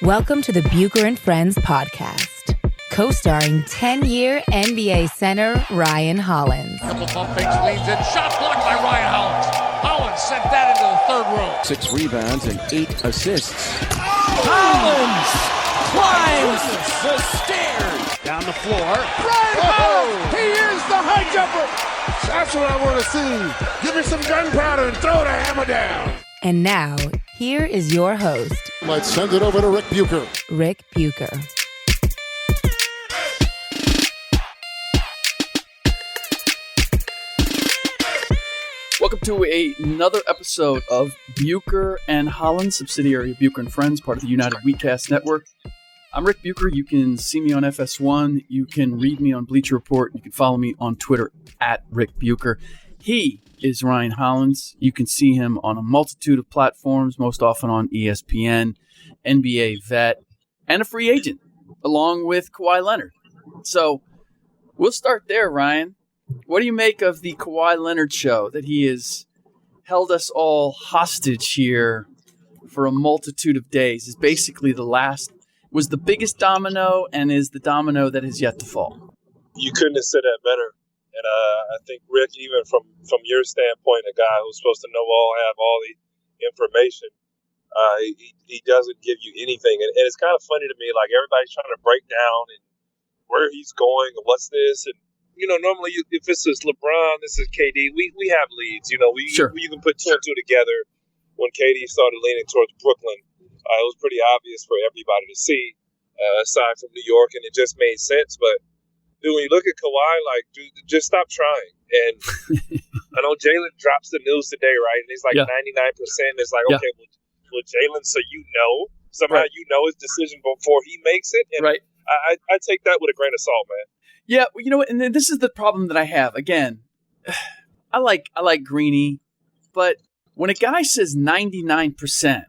Welcome to the Bucher and Friends podcast, co-starring 10-year NBA center Ryan Hollins. Couple pump fakes, leans in, shot blocked by Ryan Hollins. Hollins sent that into the third row. 6 rebounds and 8 assists. Hollins climbs the stairs. Down the floor. Ryan Hollins, he is the high jumper. That's what I want to see. Give me some gunpowder and throw the hammer down. And now, here is your host, Let's send it over to Rick Bucher. Rick Bucher. Welcome to another episode of Bucher and Hollins, subsidiary of Bucher and Friends, part of the United WeCast Network. I'm Rick Bucher. You can see me on FS1. You can read me on Bleacher Report. You can follow me on Twitter at Rick Bucher. He is Ryan Hollins. You can see him on a multitude of platforms, most often on ESPN, NBA vet, and a free agent, along with Kawhi Leonard. So we'll start there, Ryan. What do you make of the Kawhi Leonard show that he has held us all hostage here for a multitude of days? Is basically was the biggest domino and is the domino that is yet to fall. You couldn't have said that better. And I think, Rick, even from your standpoint, a guy who's supposed to have all the information, he doesn't give you anything. And it's kind of funny to me, like everybody's trying to break down and where he's going and what's this. And, you know, normally if this is LeBron, this is KD, we have leads. You know, you can put two and two together. When KD started leaning towards Brooklyn, it was pretty obvious for everybody to see, aside from New York, and it just made sense. But dude, when you look at Kawhi, like, dude, just stop trying. And I know Jalen drops the news today, right? And he's like 99%. It's like, okay, well, Jalen, so somehow you know his decision before he makes it. And I take that with a grain of salt, man. Yeah, you know what? And this is the problem that I have. Again, I like Greeny, but when a guy says 99%,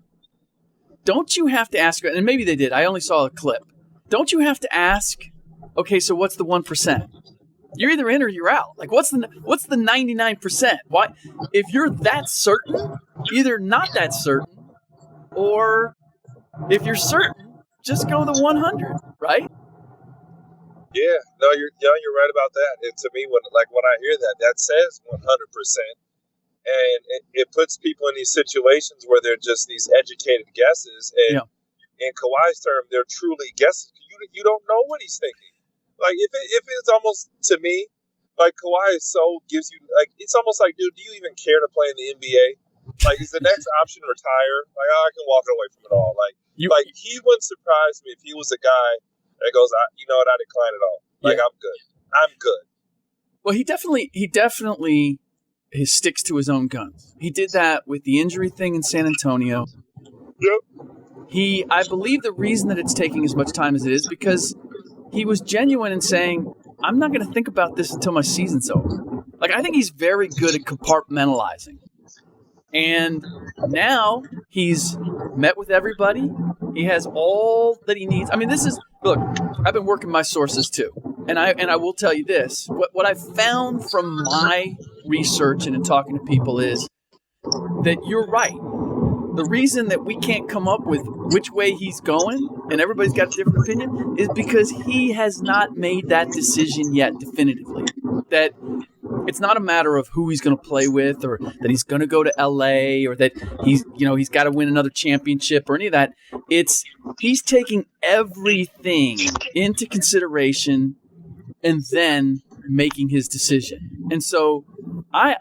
don't you have to ask? And maybe they did. I only saw a clip. Don't you have to ask? Okay, so what's the 1%? You're either in or you're out. Like, what's the 99%? Why? If you're that certain, either not that certain, or if you're certain, just go the 100, right? Yeah, no, you're right about that. And to me, when I hear that says 100%, and it puts people in these situations where they're just these educated guesses. And in Kawhi's term, they're truly guesses. You don't know what he's thinking. Like, if it's almost, to me, like, Kawhi gives you, like, it's almost like, dude, do you even care to play in the NBA? Like, is the next option retire? Like, I can walk away from it all. Like, he wouldn't surprise me if he was a guy that goes, you know what, I decline it all. Like, I'm good. Well, he definitely sticks to his own guns. He did that with the injury thing in San Antonio. Yep. I believe the reason that it's taking as much time as it is because he was genuine in saying, I'm not going to think about this until my season's over. Like, I think he's very good at compartmentalizing. And now he's met with everybody. He has all that he needs. I mean, look, I've been working my sources too. And I will tell you this. What I've found from my research and in talking to people is that you're right. The reason that we can't come up with which way he's going, and everybody's got a different opinion, is because he has not made that decision yet definitively. That it's not a matter of who he's going to play with, or that he's going to go to LA, or that he's got to win another championship, or any of that. He's taking everything into consideration and then making his decision. And so I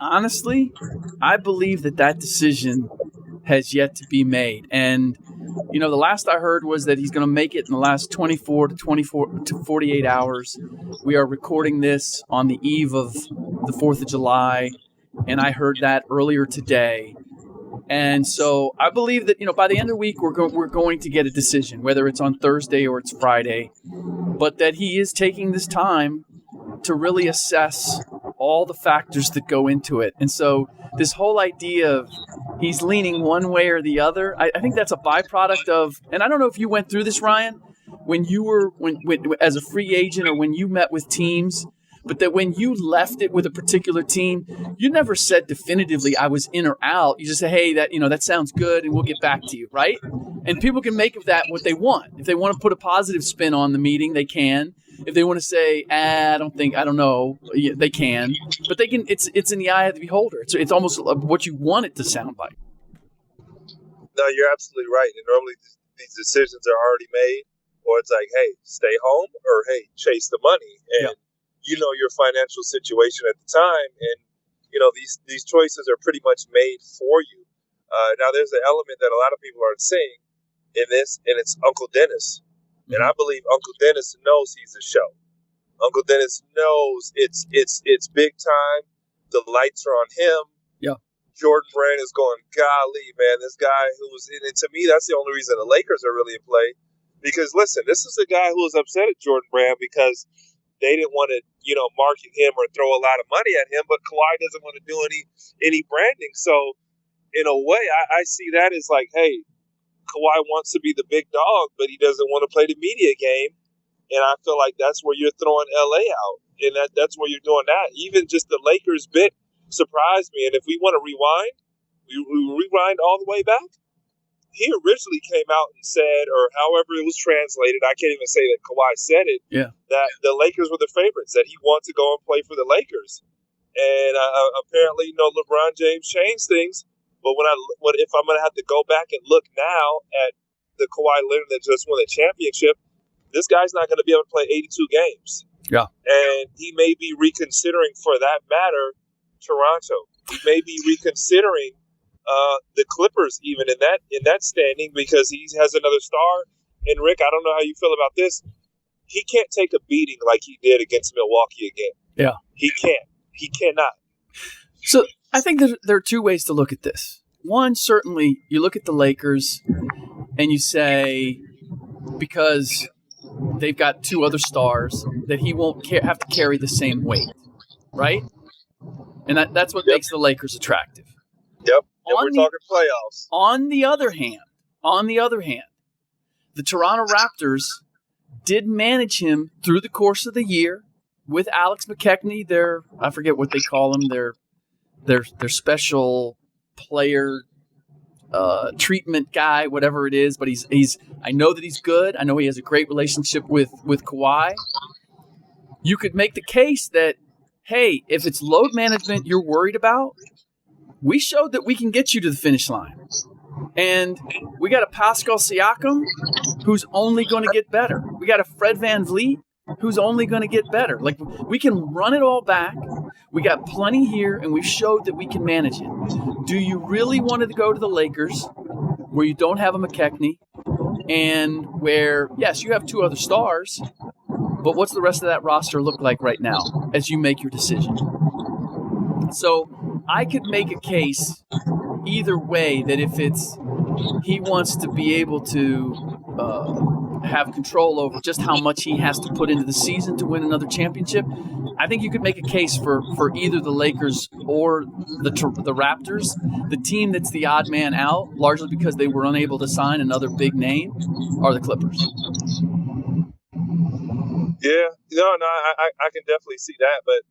believe that decision has yet to be made. And, you know, the last I heard was that he's going to make it in the last 24 to 48 hours. We are recording this on the eve of the 4th of July, and I heard that earlier today. And so I believe that, you know, by the end of the week, we're going to get a decision, whether it's on Thursday or it's Friday, but that he is taking this time to really assess all the factors that go into it. And so this whole idea of he's leaning one way or the other, I think that's a byproduct of, and I don't know if you went through this, Ryan, when you were when as a free agent or when you met with teams, but that when you left it with a particular team, you never said definitively I was in or out. You just say, hey, that sounds good, and we'll get back to you, right? And people can make of that what they want. If they want to put a positive spin on the meeting, they can. If they want to say, I don't know, they can. But they can. It's in the eye of the beholder. It's almost what you want it to sound like. No, you're absolutely right. And normally these decisions are already made, or it's like, hey, stay home, or hey, chase the money. And you know your financial situation at the time, and you know these choices are pretty much made for you. Now, there's an element that a lot of people aren't seeing in this, and it's Uncle Dennis. And I believe Uncle Dennis knows he's a show. Uncle Dennis knows it's big time. The lights are on him. Yeah. Jordan Brand is going, golly, man, this guy who was in it. To me, that's the only reason the Lakers are really in play. Because, listen, this is a guy who was upset at Jordan Brand because they didn't want to, market him or throw a lot of money at him. But Kawhi doesn't want to do any branding. So, in a way, I see that as like, hey, Kawhi wants to be the big dog, but he doesn't want to play the media game. And I feel like that's where you're throwing LA out. And that's where you're doing that. Even just the Lakers bit surprised me. And if we want to rewind, we rewind all the way back. He originally came out and said, or however it was translated, I can't even say that Kawhi said it, that the Lakers were the favorites, that he wanted to go and play for the Lakers. And apparently, LeBron James changed things. But if I'm going to have to go back and look now at the Kawhi Leonard that just won the championship, this guy's not going to be able to play 82 games. Yeah. And he may be reconsidering, for that matter, Toronto. He may be reconsidering the Clippers even in that standing because he has another star. And Rick, I don't know how you feel about this. He can't take a beating like he did against Milwaukee again. Yeah. He can't. He cannot. So I think there are two ways to look at this. One, certainly, you look at the Lakers and you say, because they've got two other stars, that he won't have to carry the same weight, right? And that's what makes the Lakers attractive. Yep. And we're talking playoffs. On the other hand, the Toronto Raptors did manage him through the course of the year with Alex McKechnie, I forget what they call him, their special player treatment guy, whatever it is. But he's. I know that he's good. I know he has a great relationship with Kawhi. You could make the case that, hey, if it's load management you're worried about, we showed that we can get you to the finish line. And we got a Pascal Siakam who's only going to get better. We got a Fred VanVleet who's only going to get better. Like, we can run it all back. We got plenty here, and we've showed that we can manage it. Do you really want to go to the Lakers where you don't have a McKechnie and where, yes, you have two other stars, but what's the rest of that roster look like right now as you make your decision? So I could make a case either way that if he wants to be able to have control over just how much he has to put into the season to win another championship, I think you could make a case for either the Lakers or the Raptors. The team that's the odd man out, largely because they were unable to sign another big name, are the Clippers. Yeah, I can definitely see that, but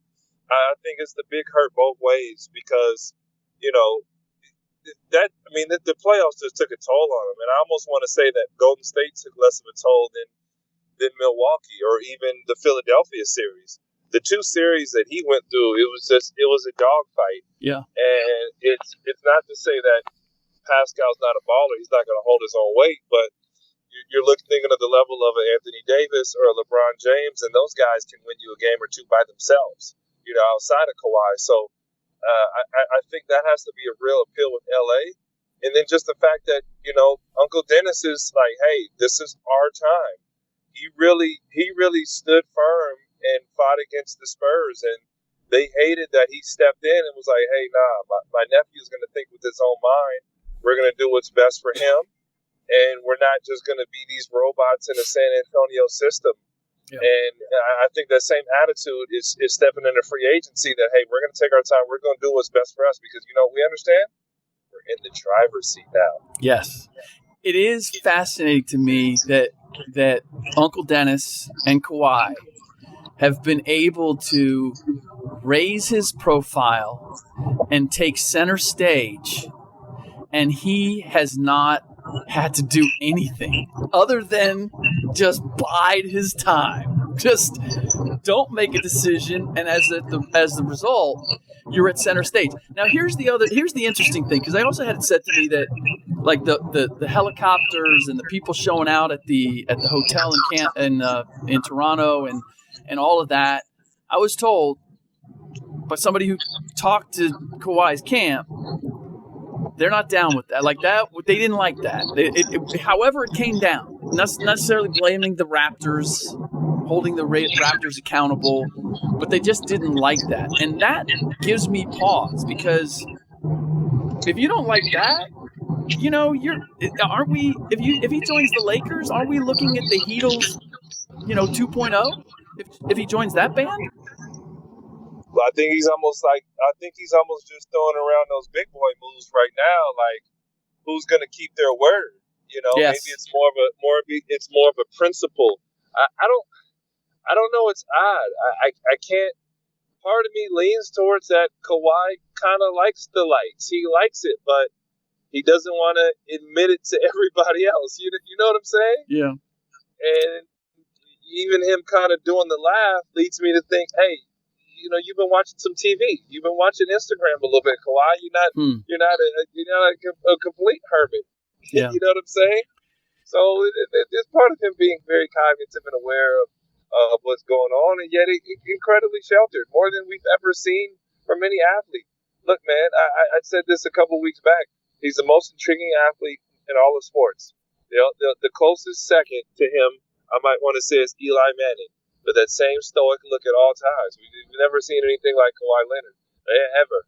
I think it's the big hurt both ways because, the playoffs just took a toll on them. And I almost want to say that Golden State took less of a toll than Milwaukee or even the Philadelphia series. The two series that he went through, it was a dogfight. Yeah. And it's not to say that Pascal's not a baller. He's not going to hold his own weight, but you're thinking of the level of an Anthony Davis or a LeBron James, and those guys can win you a game or two by themselves, outside of Kawhi. So I think that has to be a real appeal with LA. And then just the fact that, Uncle Dennis is like, hey, this is our time. He really stood firm and fought against the Spurs. And they hated that he stepped in and was like, hey, nah, my nephew's going to think with his own mind. We're going to do what's best for him. And we're not just going to be these robots in the San Antonio system. Yeah. And I think that same attitude is stepping into free agency that, hey, we're going to take our time. We're going to do what's best for us because, we understand we're in the driver's seat now. Yes. It is fascinating to me that Uncle Dennis and Kawhi have been able to raise his profile and take center stage, and he has not had to do anything other than just bide his time. Just don't make a decision, and as the result, you're at center stage. Now here's the interesting thing, because I also had it said to me that like the helicopters and the people showing out at the hotel in Toronto and all of that, I was told by somebody who talked to Kawhi's camp, they're not down with that. Like that, they didn't like that. However, it came down. Not necessarily blaming the Raptors, holding the Raptors accountable, but they just didn't like that, and that gives me pause, because if you don't like that, aren't we? If he joins the Lakers, aren't we looking at the Heatles, 2.0? If he joins that band. I think he's almost just throwing around those big boy moves right now. Like, who's going to keep their word? Yes. Maybe it's more of a principle. I don't know. It's odd. I can't. Part of me leans towards that Kawhi kind of likes the lights. He likes it, but he doesn't want to admit it to everybody else. You know what I'm saying? Yeah. And even him kind of doing the laugh leads me to think, hey, you've been watching some TV. You've been watching Instagram a little bit, Kawhi. You're not a complete hermit. Yeah. You know what I'm saying? So there's part of him being very cognitive and aware of what's going on, and yet incredibly sheltered, more than we've ever seen from any athlete. Look, man, I said this a couple weeks back. He's the most intriguing athlete in all of sports. The closest second to him, I might want to say, is Eli Manning, with that same stoic look at all times. We've never seen anything like Kawhi Leonard, ever.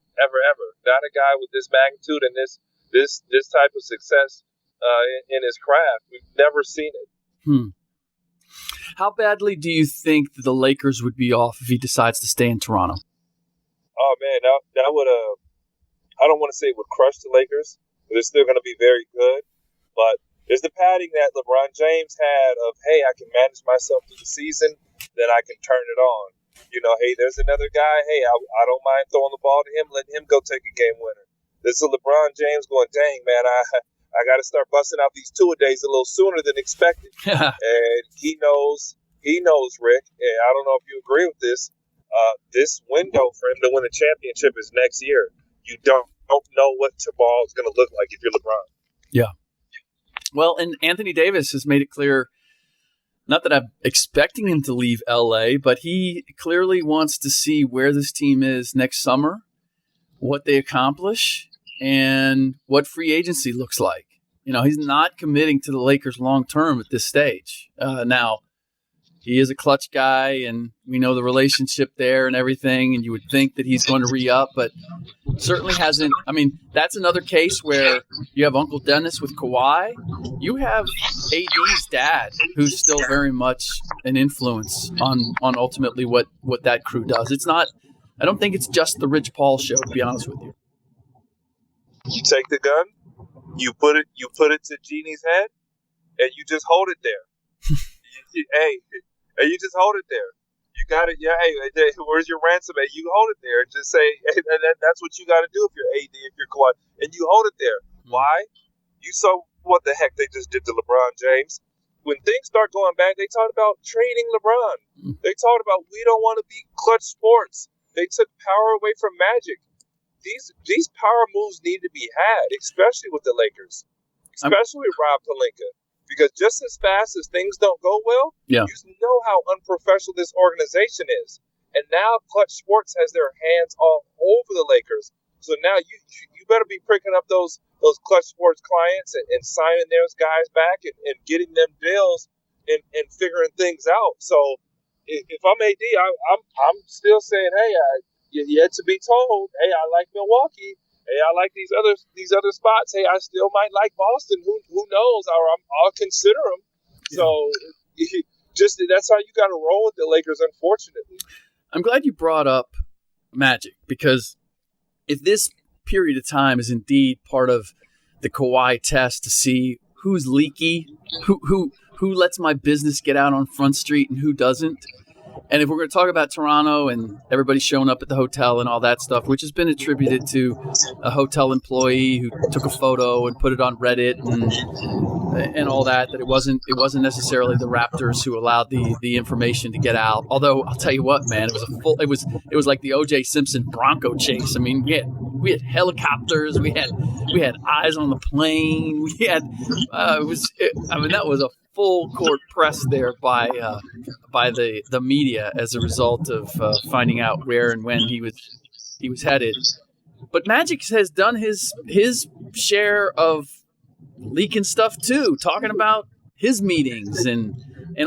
Not a guy with this magnitude and this type of success in his craft. We've never seen it. How badly do you think the Lakers would be off if he decides to stay in Toronto? Oh man, that would I don't want to say it would crush the Lakers, but they're still going to be very good. But there's the padding that LeBron James had of, hey, I can manage myself through the season, then I can turn it on. Hey, there's another guy. Hey, I don't mind throwing the ball to him, letting him go take a game winner. This is LeBron James going, dang, man, I got to start busting out these two-a-days a little sooner than expected. And he knows, Rick, and I don't know if you agree with this, this window for him to win a championship is next year. You don't know what tomorrow is going to look like if you're LeBron. Yeah. Well, and Anthony Davis has made it clear, not that I'm expecting him to leave LA, but he clearly wants to see where this team is next summer, what they accomplish, and what free agency looks like. He's not committing to the Lakers long term at this stage. Now, he is a clutch guy, and we know the relationship there and everything, and you would think that he's going to re-up, but certainly hasn't. I mean, that's another case where you have Uncle Dennis with Kawhi. You have AD's dad, who's still very much an influence on ultimately what that crew does. It's not. I don't think it's just the Rich Paul show, to be honest with you. You take the gun, you put it to Jeannie's head, and you just hold it there. Hey, you just hold it there. You got it. Yeah. Hey, where's your ransom? Hey, you hold it there and just say, hey, that's what you got to do if you're AD, if you're Kawhi, and you hold it there. Why? You saw what the heck they just did to LeBron James. When things start going bad, they talked about trading LeBron. They talked about, we don't want to be clutch sports. They took power away from Magic. These power moves need to be had, especially with the Lakers, especially with Rob Pelinka. Because just as fast as things don't go well, you know how unprofessional this organization is. And now Clutch Sports has their hands all over the Lakers. So now you better be pricking up those Clutch Sports clients and signing those guys back and getting them deals and figuring things out. So if I'm AD, I'm still saying, hey, yet to be told, hey, I like Milwaukee. Hey, I like these other spots. Hey, I still might like Boston. Who knows? I'll consider them. So, just that's how you got to roll with the Lakers. Unfortunately, I'm glad you brought up Magic, because if this period of time is indeed part of the Kawhi test to see who's leaky, who lets my business get out on Front Street and who doesn't, And if we're going to talk about Toronto and everybody showing up at the hotel and all that stuff, which has been attributed to a hotel employee who took a photo and put it on Reddit and all that it wasn't necessarily the Raptors who allowed the information to get out. Although I'll tell you what, man, it was like the O.J. Simpson Bronco chase. I mean, we had helicopters, we had eyes on the plane, we had that was a full court press there by the media as a result of finding out where and when he was headed. But Magic has done his share of leaking stuff too, talking about his meetings and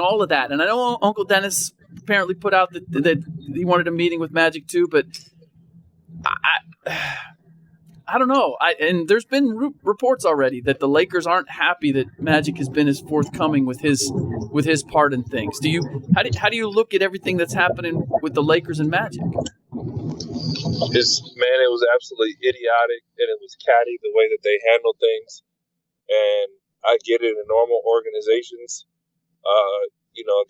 all of that. And I know Uncle Dennis apparently put out that he wanted a meeting with Magic too, but I don't know. And there's been reports already that the Lakers aren't happy that Magic has been as forthcoming with his part in things. How do you look at everything that's happening with the Lakers and Magic? It was absolutely idiotic, and it was catty the way that they handled things. And I get it in normal organizations. A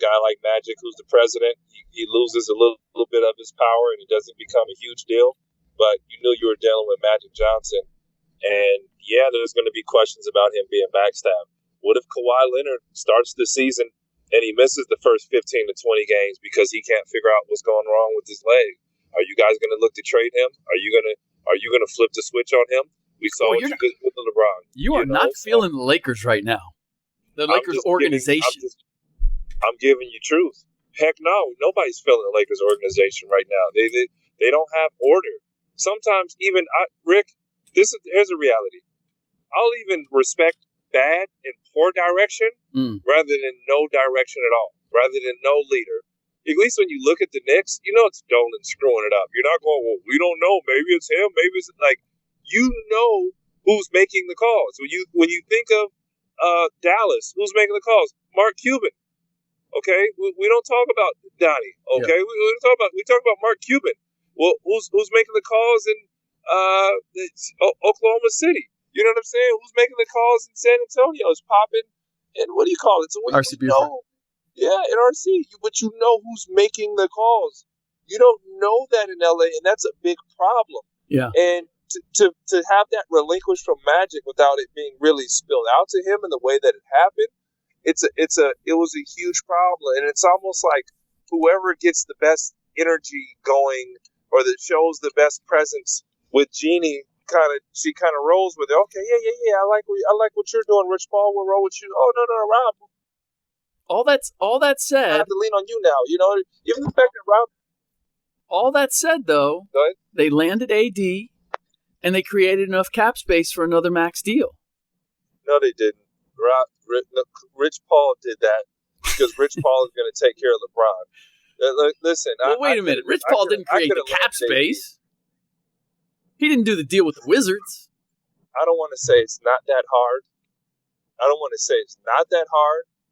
guy like Magic, who's the president, he loses a little bit of his power, and it doesn't become a huge deal. But you knew you were dealing with Magic Johnson. And, yeah, there's going to be questions about him being backstabbed. What if Kawhi Leonard starts the season and he misses the first 15 to 20 games because he can't figure out what's going wrong with his leg? Are you guys going to look to trade him? Are you going to flip the switch on him? We saw what you did with LeBron. You are not feeling the Lakers right now. The Lakers organization. I'm giving you truth. Heck no. Nobody's feeling the Lakers organization right now. They don't have order. Sometimes even Rick, here's a reality. I'll even respect bad and poor direction rather than no direction at all, rather than no leader. At least when you look at the Knicks, it's Dolan screwing it up. You're not going, well, we don't know. Maybe it's him. Maybe it's like, who's making the calls. When you think of Dallas, who's making the calls? Mark Cuban. Okay, we don't talk about Donnie. Okay, yeah. we talk about Mark Cuban. Well, who's making the calls in Oklahoma City? You know what I'm saying? Who's making the calls in San Antonio? It's popping. And what do you call it? So RC Bucher. Yeah, in RC. But you know who's making the calls. You don't know that in LA, and that's a big problem. Yeah. And to have that relinquished from Magic without it being really spilled out to him in the way that it happened, it was a huge problem. And it's almost like whoever gets the best energy going or that shows the best presence with Jeannie, she kind of rolls with it. Okay, yeah. I like what you're doing, Rich Paul. We'll roll with you. Oh no, Rob. All that said, I have to lean on you now. Even the fact that Rob. All that said, though, they landed AD, and they created enough cap space for another max deal. No, they didn't. Rich Paul did that because Rich Paul is going to take care of LeBron. Listen. Well, wait a minute. Rich Paul didn't create the cap space. He didn't do the deal with the Wizards. I don't want to say it's not that hard.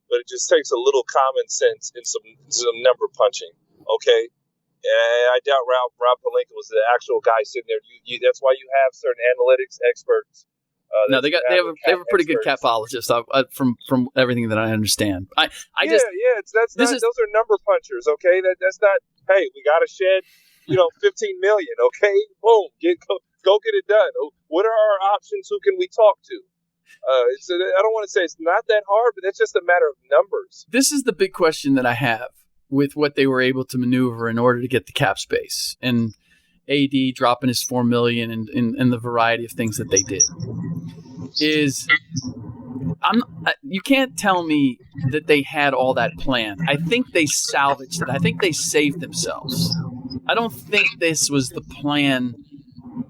But it just takes a little common sense and some number punching. Okay. And I doubt Rob Pelinka was the actual guy sitting there. That's why you have certain analytics experts. No, they have a pretty good capologist from everything that I understand. Those are number punchers. Okay, that's not. Hey, we got to shed, $15 million. Okay, boom, go get it done. What are our options? Who can we talk to? I don't want to say it's not that hard, but that's just a matter of numbers. This is the big question that I have with what they were able to maneuver in order to get the cap space and AD dropping his $4 million and the variety of things that they did. You can't tell me that they had all that planned. I think they salvaged it. I think they saved themselves. I don't think this was the plan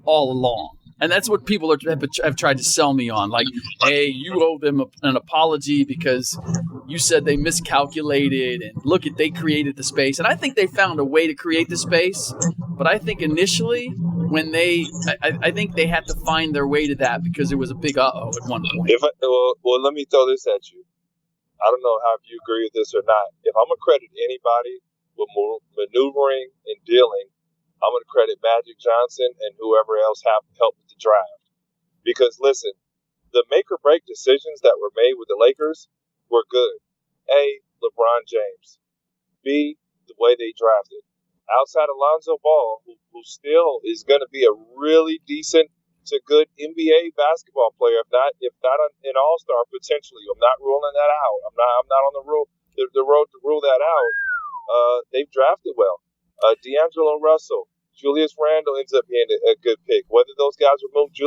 all along. And that's what people have tried to sell me on. Like, hey, you owe them an apology because you said they miscalculated and they created the space. And I think they found a way to create the space. But I think initially I think they had to find their way to that because it was a big uh-oh at one point. Well, let me throw this at you. I don't know if you agree with this or not. If I'm going to credit anybody with maneuvering and dealing, I'm going to credit Magic Johnson and whoever else helped with the draft. Because, listen, the make-or-break decisions that were made with the Lakers were good. A, LeBron James. B, the way they drafted. Outside of Lonzo Ball, who still is going to be a really decent to good NBA basketball player, if not an all-star potentially. I'm not ruling that out. I'm not on the road to rule that out. They've drafted well. D'Angelo Russell, Julius Randle ends up being a good pick. Whether those guys were moved,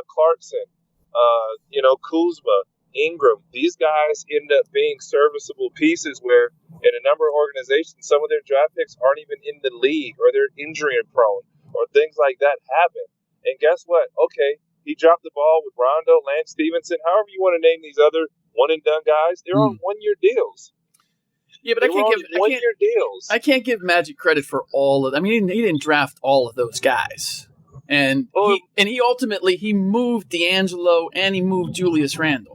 Clarkson, Kuzma, Ingram, these guys end up being serviceable pieces where in a number of organizations, some of their draft picks aren't even in the league or they're injury prone or things like that happen. And guess what? Okay, he dropped the ball with Rondo, Lance Stevenson, however you want to name these other one-and-done guys. They're on one-year deals. Yeah, but I can't give Magic credit for all of them. I mean, he didn't draft all of those guys. And he ultimately moved D'Angelo and he moved Julius Randle.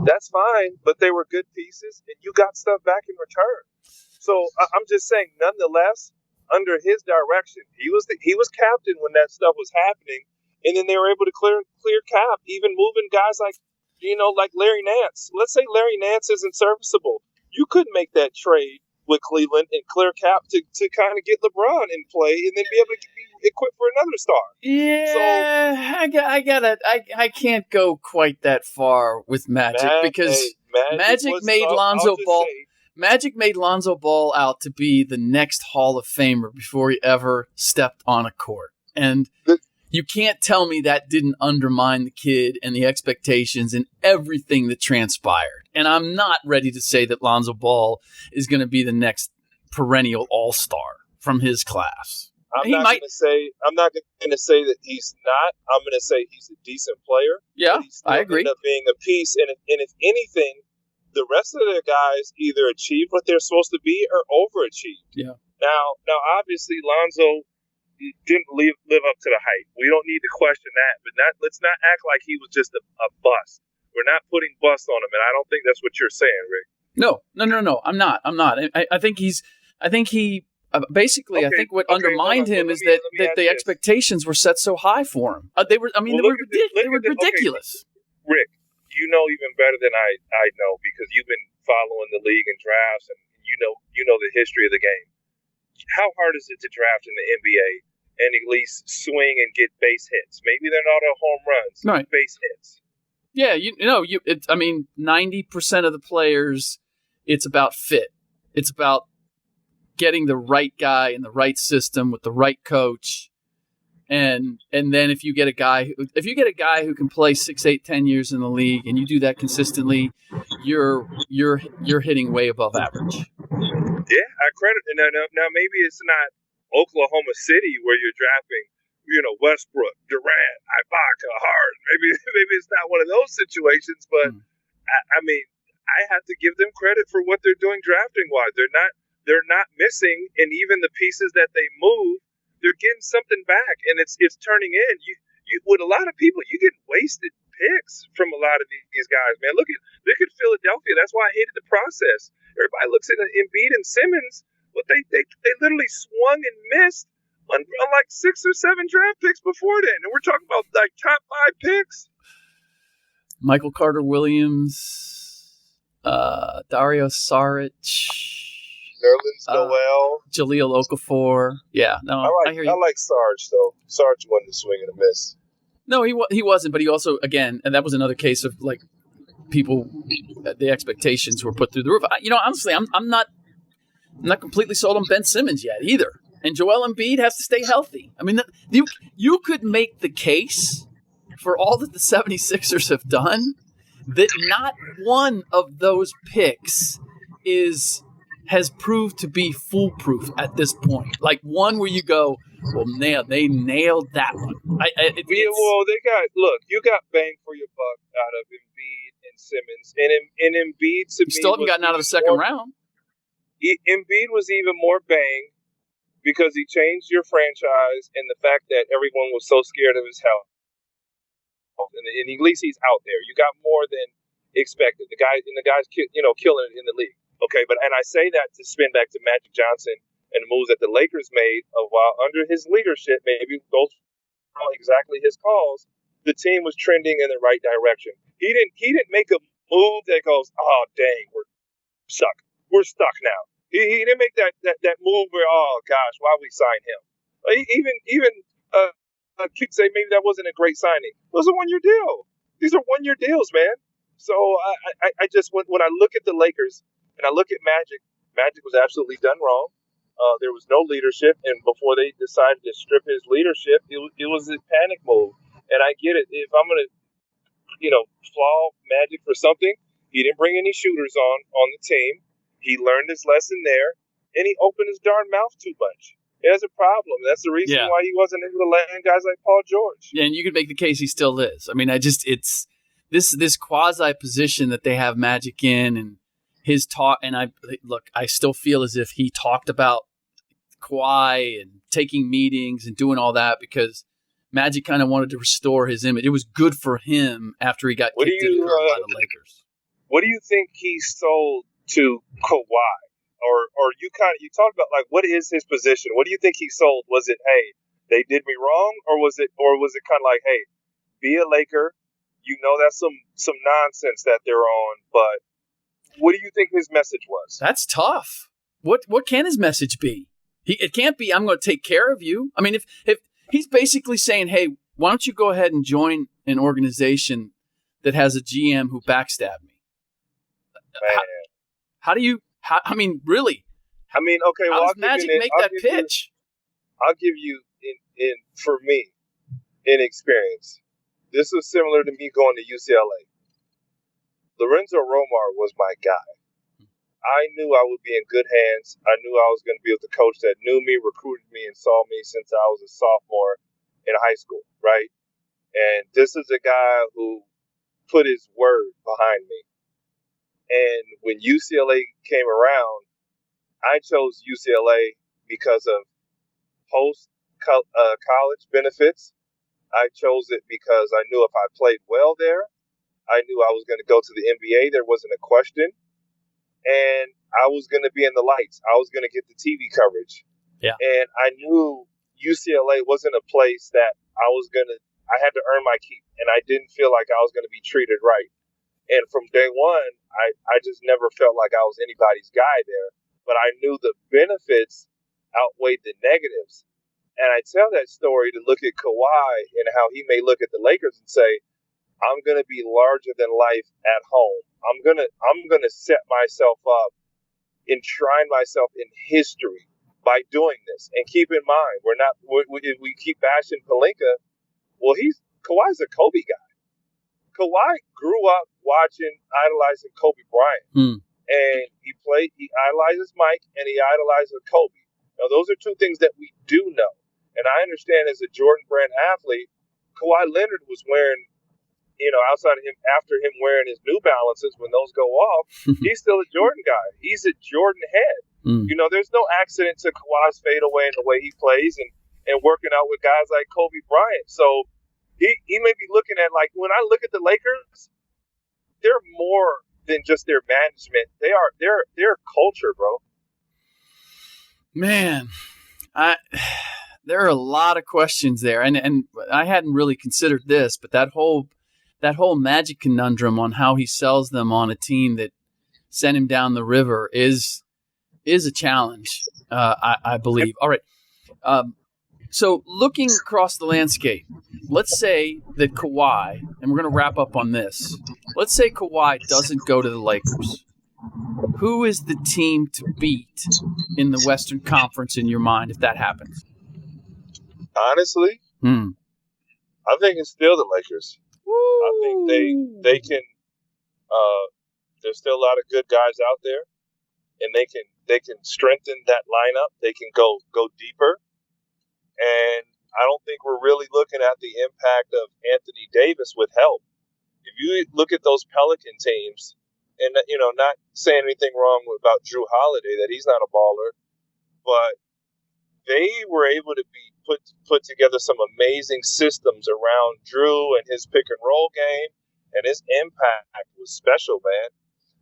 That's fine, but they were good pieces, and you got stuff back in return. So I'm just saying, nonetheless, under his direction, he was captain when that stuff was happening, and then they were able to clear cap, even moving guys like Larry Nance. Let's say Larry Nance isn't serviceable. You could make that trade with Cleveland and clear cap to kind of get LeBron in play and then be able to be equipped for another star. Yeah, so, I can't go quite that far with Magic because Magic made Lonzo Ball. Magic made Lonzo Ball out to be the next Hall of Famer before he ever stepped on a court. And you can't tell me that didn't undermine the kid and the expectations and everything that transpired. And I'm not ready to say that Lonzo Ball is going to be the next perennial all-star from his class. I'm not going to say that he's not. I'm going to say he's a decent player. Yeah, I agree. End up being a piece, and if anything, the rest of the guys either achieved what they're supposed to be or overachieved. Yeah. Now, obviously, Lonzo didn't live up to the hype. We don't need to question that, but let's not act like he was just a bust. We're not putting bust on him, and I don't think that's what you're saying, Rick. No. I'm not. I think what undermined him is that the expectations were set so high for him. They were ridiculous. Okay. Rick, you know even better than I know because you've been following the league and drafts, and you know the history of the game. How hard is it to draft in the NBA and at least swing and get base hits? Maybe they're not all home runs, right? Base hits. Yeah, 90% of the players, it's about fit. It's about getting the right guy in the right system with the right coach. And then if you get a guy who can play 6, 8, 10 years in the league and you do that consistently, you're hitting way above average. Yeah, I credit. Now maybe it's not Oklahoma City where you're drafting, Westbrook, Durant, Ibaka, Harden. Maybe it's not one of those situations, but I have to give them credit for what they're doing drafting wise. They're not missing, and even the pieces that they move, they're getting something back, and it's turning in. You with a lot of people, you get wasted picks from a lot of these guys, man. Look at Philadelphia. That's why I hated the process. Everybody looks at Embiid and Simmons, but they literally swung and missed on like 6 or 7 draft picks before then, and we're talking about like top 5 picks. Michael Carter-Williams, Dario Saric, Nerlens Noel, Jahlil Okafor. Yeah, no, I hear you. I like Sarge though. Sarge wasn't a swing and a miss. No, he wasn't, but he also, again, and that was another case of like people, the expectations were put through the roof. Honestly, I'm not completely sold on Ben Simmons yet either. And Joel Embiid has to stay healthy. I mean, you could make the case for all that the 76ers have done that not one of those picks has proved to be foolproof at this point. Like one where you go, well, they nailed that one. You got bang for your buck out of Embiid and Simmons, and Embiid to me still haven't gotten out of the second round. Embiid was even more bang because he changed your franchise, and the fact that everyone was so scared of his health, and at least he's out there. You got more than expected. The guy's killing it in the league. Okay, and I say that to spin back to Magic Johnson and the moves that the Lakers made while under his leadership, maybe those weren't exactly his calls. The team was trending in the right direction. He didn't make a move that goes, oh dang, we're stuck. We're stuck now. He didn't make that move where, oh gosh, why we sign him? Even kids say maybe that wasn't a great signing. It was a 1-year deal. These are 1-year deals, man. So I just when I look at the Lakers and I look at Magic was absolutely done wrong. There was no leadership, and before they decided to strip his leadership, it was a panic move. And I get it. If I'm gonna, flaw Magic for something, he didn't bring any shooters on the team. He learned his lesson there, and he opened his darn mouth too much. There's a problem. That's the reason why he wasn't able to land guys like Paul George. Yeah, and you could make the case he still is. I mean, it's this quasi position that they have Magic in, and his talk. And I still feel as if he talked about Kawhi and taking meetings and doing all that because Magic kind of wanted to restore his image. It was good for him after he got kicked to the curb by the Lakers. What do you think he sold to Kawhi? Or you talked about like what is his position? What do you think he sold? Was it, hey, they did me wrong, or was it kind of like, hey, be a Laker? You know that's some nonsense that they're on, but what do you think his message was? That's tough. What can his message be? It can't be I'm going to take care of you. I mean, if he's basically saying, hey, why don't you go ahead and join an organization that has a GM who backstabbed me? Man. How do you? I mean, really? I mean, okay. How does Magic make that pitch? I'll give you for me, in experience. This was similar to me going to UCLA. Lorenzo Romar was my guy. I knew I would be in good hands. I knew I was going to be with a coach that knew me, recruited me, and saw me since I was a sophomore in high school, right? And this is a guy who put his word behind me. And when UCLA came around, I chose UCLA because of post-college benefits. I chose it because I knew if I played well there, I knew I was going to go to the NBA. There wasn't a question. And I was going to be in the lights. I was going to get the TV coverage. Yeah. And I knew UCLA wasn't a place that I had to earn my keep. And I didn't feel like I was going to be treated right. And from day one, I just never felt like I was anybody's guy there. But I knew the benefits outweighed the negatives. And I tell that story to look at Kawhi and how he may look at the Lakers and say, I'm going to be larger than life at home. I'm going to set myself up, enshrine myself in history by doing this. And keep in mind, we keep bashing Pelinka. Well, Kawhi's a Kobe guy. Kawhi grew up idolizing Kobe Bryant. And he idolizes Mike and he idolizes Kobe. Now, those are two things that we do know. And I understand as a Jordan brand athlete, Kawhi Leonard was wearing, outside of him, after him wearing his New Balances when those go off, he's still a Jordan guy. He's a Jordan head. There's no accident to Kawhi's fadeaway and the way he plays and working out with guys like Kobe Bryant. So he may be looking at, like, when I look at the Lakers, they're more than just their management. They're culture, bro. Man, there are a lot of questions there, and I hadn't really considered this, but that whole Magic conundrum on how he sells them on a team that sent him down the river is a challenge, I believe. All right. So looking across the landscape, let's say that Kawhi, and we're going to wrap up on this. Let's say Kawhi doesn't go to the Lakers. Who is the team to beat in the Western Conference in your mind if that happens? Honestly, I think it's still the Lakers. Woo! I think they can. There's still a lot of good guys out there, and they can strengthen that lineup. They can go deeper. And I don't think we're really looking at the impact of Anthony Davis with help. If you look at those Pelican teams, and not saying anything wrong about Drew Holiday, that he's not a baller, but they were able to be put together some amazing systems around Drew and his pick and roll game, and his impact was special, man.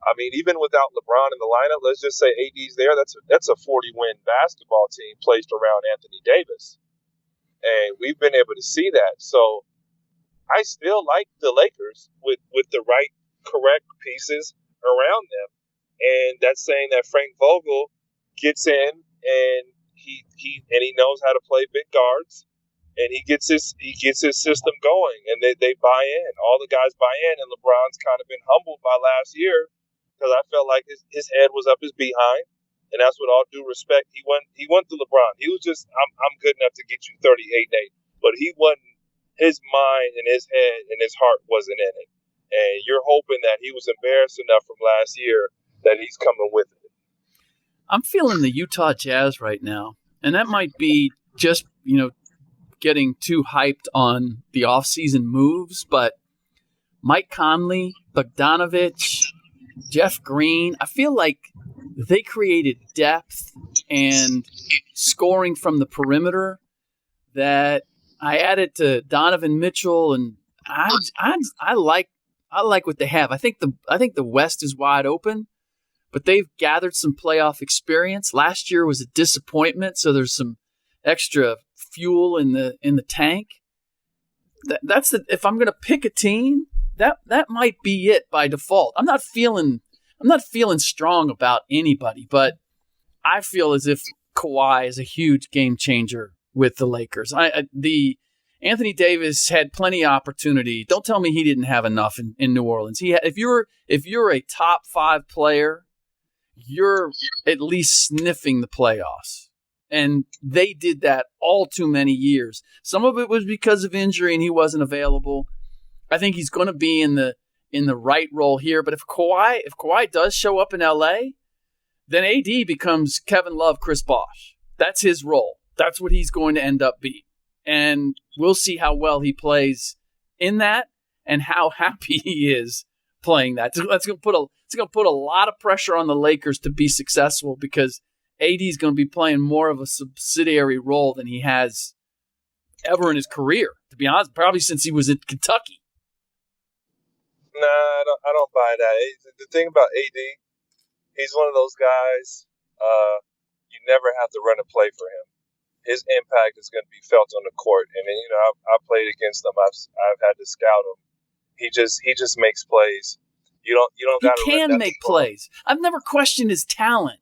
I mean, even without LeBron in the lineup, let's just say AD's there. That's a 40-win basketball team placed around Anthony Davis. And we've been able to see that. So I still like the Lakers with the correct pieces around them. And that's saying that Frank Vogel gets in and he knows how to play big guards, and he gets his system going, and they buy in. All the guys buy in, and LeBron's kind of been humbled by last year because I felt like his head was up his behind, and that's with all due respect. He went to LeBron. He was just I'm good enough to get you 38 days, but he wasn't. His mind and his head and his heart wasn't in it, and you're hoping that he was embarrassed enough from last year that he's coming with it. I'm feeling the Utah Jazz right now, and that might be just, getting too hyped on the offseason moves, but Mike Conley, Bogdanovich, Jeff Green, I feel like they created depth and scoring from the perimeter that I added to Donovan Mitchell, and I like what they have. I think the West is wide open, but they've gathered some playoff experience. Last year was a disappointment, so there's some extra fuel in the tank. If I'm going to pick a team, that might be it by default. I'm not feeling strong about anybody, but I feel as if Kawhi is a huge game changer with the Lakers. The Anthony Davis had plenty of opportunity. Don't tell me he didn't have enough in New Orleans. If you're a top 5 player, you're at least sniffing the playoffs. And they did that all too many years. Some of it was because of injury and he wasn't available. I think he's going to be in the right role here. But if Kawhi does show up in LA, then AD becomes Kevin Love, Chris Bosh. That's his role. That's what he's going to end up being. And we'll see how well he plays in that and how happy he is playing that. It's going to put a lot of pressure on the Lakers to be successful because AD is going to be playing more of a subsidiary role than he has ever in his career, to be honest, probably since he was in Kentucky. Nah, I don't buy that. The thing about AD, he's one of those guys, you never have to run a play for him. His impact is going to be felt on the court. And then, I played against him. I've had to scout him. He just makes plays. You don't got to. He can make plays. I've never questioned his talent.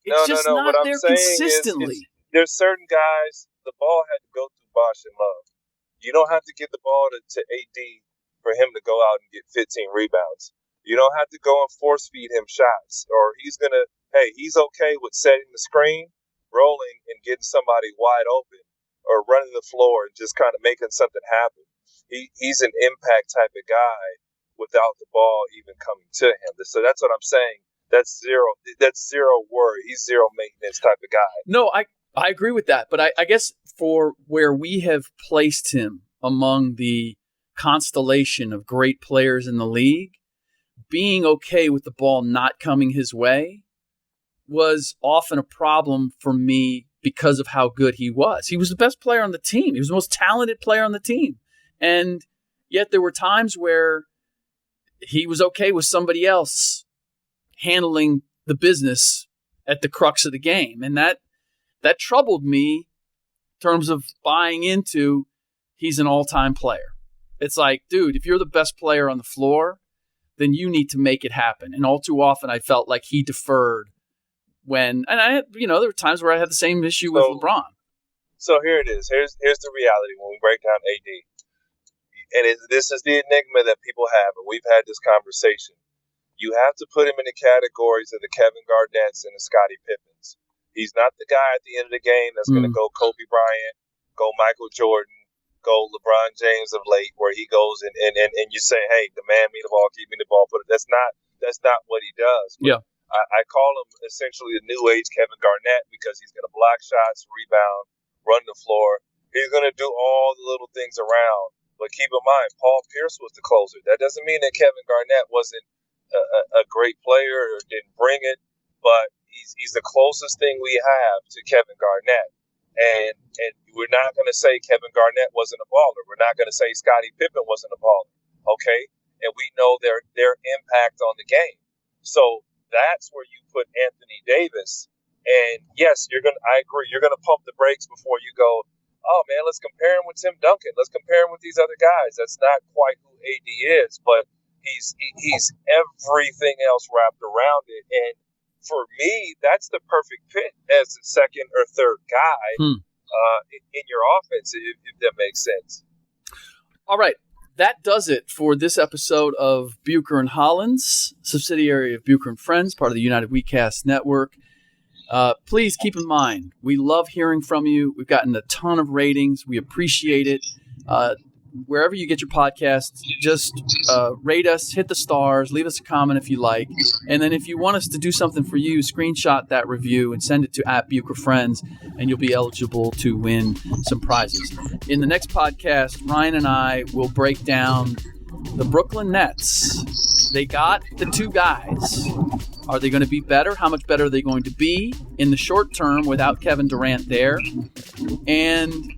It's just not there consistently. There's certain guys, the ball had to go through Bosh and Love. You don't have to get the ball to AD for him to go out and get 15 rebounds. You don't have to go and force feed him shots, or he's okay with setting the screen, rolling and getting somebody wide open, or running the floor and just kind of making something happen. He's an impact type of guy without the ball even coming to him. So that's what I'm saying. That's zero worry. He's zero maintenance type of guy. No, I agree with that. But I guess for where we have placed him among the constellation of great players in the league, being okay with the ball not coming his way was often a problem for me because of how good he was. He was the best player on the team. He was the most talented player on the team. And yet there were times where he was okay with somebody else handling the business at the crux of the game. And that troubled me in terms of buying into he's an all-time player. It's like, dude, if you're the best player on the floor, then you need to make it happen. And all too often I felt like he deferred there were times where I had the same issue with LeBron. So here it is. Here's the reality when we break down AD. And this is the enigma that people have, and we've had this conversation. You have to put him in the categories of the Kevin Garnett's and the Scottie Pippens. He's not the guy at the end of the game that's going to go Kobe Bryant, go Michael Jordan, go LeBron James of late, where he goes and you say, hey, demand me the ball, keep me the ball. But that's not what he does. But yeah. I call him essentially the new age Kevin Garnett because he's going to block shots, rebound, run the floor. He's going to do all the little things around. But keep in mind, Paul Pierce was the closer. That doesn't mean that Kevin Garnett wasn't a great player or didn't bring it, but he's the closest thing we have to Kevin Garnett. And we're not going to say Kevin Garnett wasn't a baller. We're not going to say Scottie Pippen wasn't a baller. Okay? And we know their impact on the game. So that's where you put Anthony Davis. And yes, I agree. You're going to pump the brakes before you go, oh man, let's compare him with Tim Duncan. Let's compare him with these other guys. That's not quite who AD is, but he's everything else wrapped around it. And for me, that's the perfect fit as the second or third guy in your offense, if that makes sense. All right. That does it for this episode of Bucher and Hollins, subsidiary of Bucher and Friends, part of the United WeCast network. Please keep in mind, we love hearing from you. We've gotten a ton of ratings. We appreciate it. Wherever you get your podcasts, just rate us, hit the stars, leave us a comment if you like. And then if you want us to do something for you, screenshot that review and send it to @BucherFriends, and you'll be eligible to win some prizes. In the next podcast, Ryan and I will break down the Brooklyn Nets. They got the two guys. Are they going to be better? How much better are they going to be in the short term without Kevin Durant there? And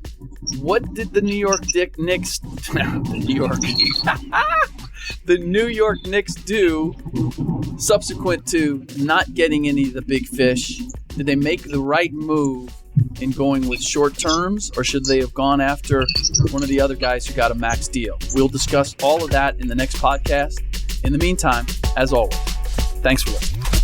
what did the New York Knicks do subsequent to not getting any of the big fish? Did they make the right move in going with short terms, or should they have gone after one of the other guys who got a max deal? We'll discuss all of that in the next podcast. In the meantime, as always, thanks for listening.